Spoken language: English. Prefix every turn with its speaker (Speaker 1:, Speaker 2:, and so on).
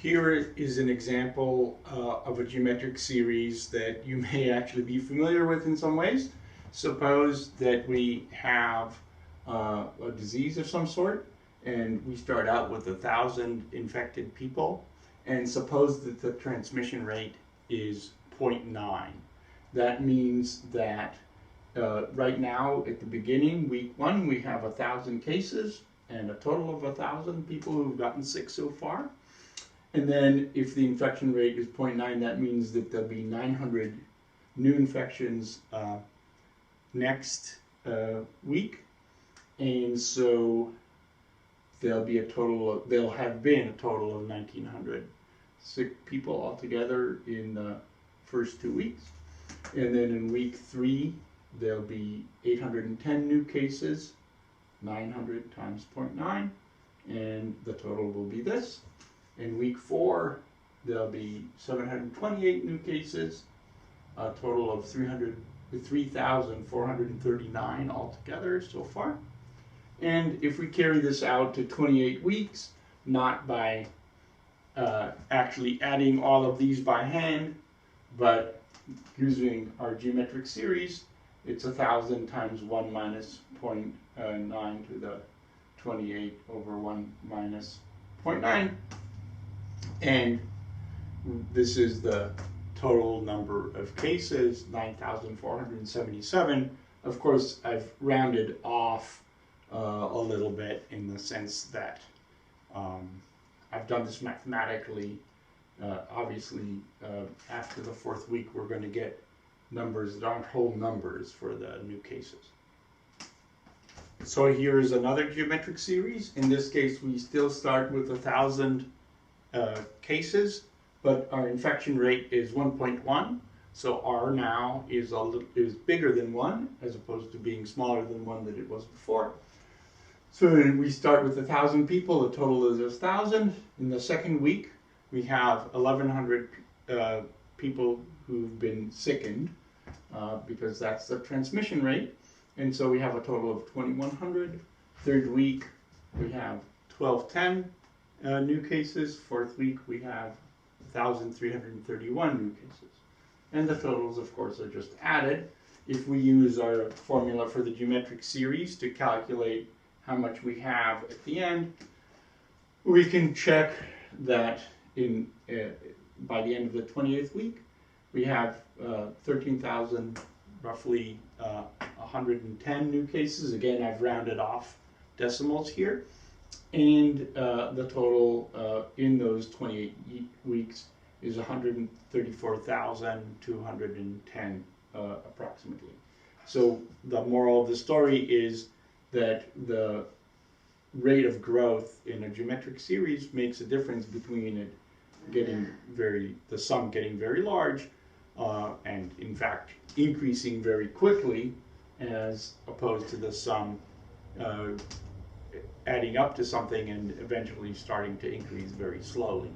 Speaker 1: Here is an example of a geometric series that you may actually be familiar with in some ways. Suppose that we have a disease of some sort, and we start out with 1,000 infected people, and suppose that the transmission rate is 0.9. That means that right now at the beginning, week 1, we have 1,000 cases and a total of 1,000 people who've gotten sick so far. And then if the infection rate is 0.9, that means that there'll be 900 new infections next week. And so there'll have been a total of 1,900 sick people altogether in the first 2 weeks. And then in week 3, there'll be 810 new cases, 900 times 0.9, and the total will be this. In week 4, there'll be 728 new cases, a total of 3,439 altogether so far. And if we carry this out to 28 weeks, not by actually adding all of these by hand, but using our geometric series, it's 1,000 times 1 minus 0.9 to the 28 over 1 minus 0.9. And this is the total number of cases, 9,477. Of course, I've rounded off a little bit in the sense that I've done this mathematically. Obviously, after the 4th week, we're going to get numbers that aren't whole numbers for the new cases. So here's another geometric series. In this case, we still start with 1,000 cases, but our infection rate is 1.1. So R now is bigger than 1, as opposed to being smaller than 1 that it was before. So we start with 1,000 people. The total is 1,000. In the 2nd week, we have 1,100 people who've been sickened, because that's the transmission rate. And so we have a total of 2,100. 3rd week, we have 1,210 new cases. 4th week, we have 1,331 new cases. And the totals, of course, are just added. If we use our formula for the geometric series to calculate how much we have at the end, we can check that by the end of the 28th week, we have 13,000, roughly 110 new cases. Again, I've rounded off decimals here. And the total in those 28 weeks is 134,210 approximately. So the moral of the story is that the rate of growth in a geometric series makes a difference between it the sum getting very large and in fact increasing very quickly, as opposed to the sum adding up to something and eventually starting to increase very slowly.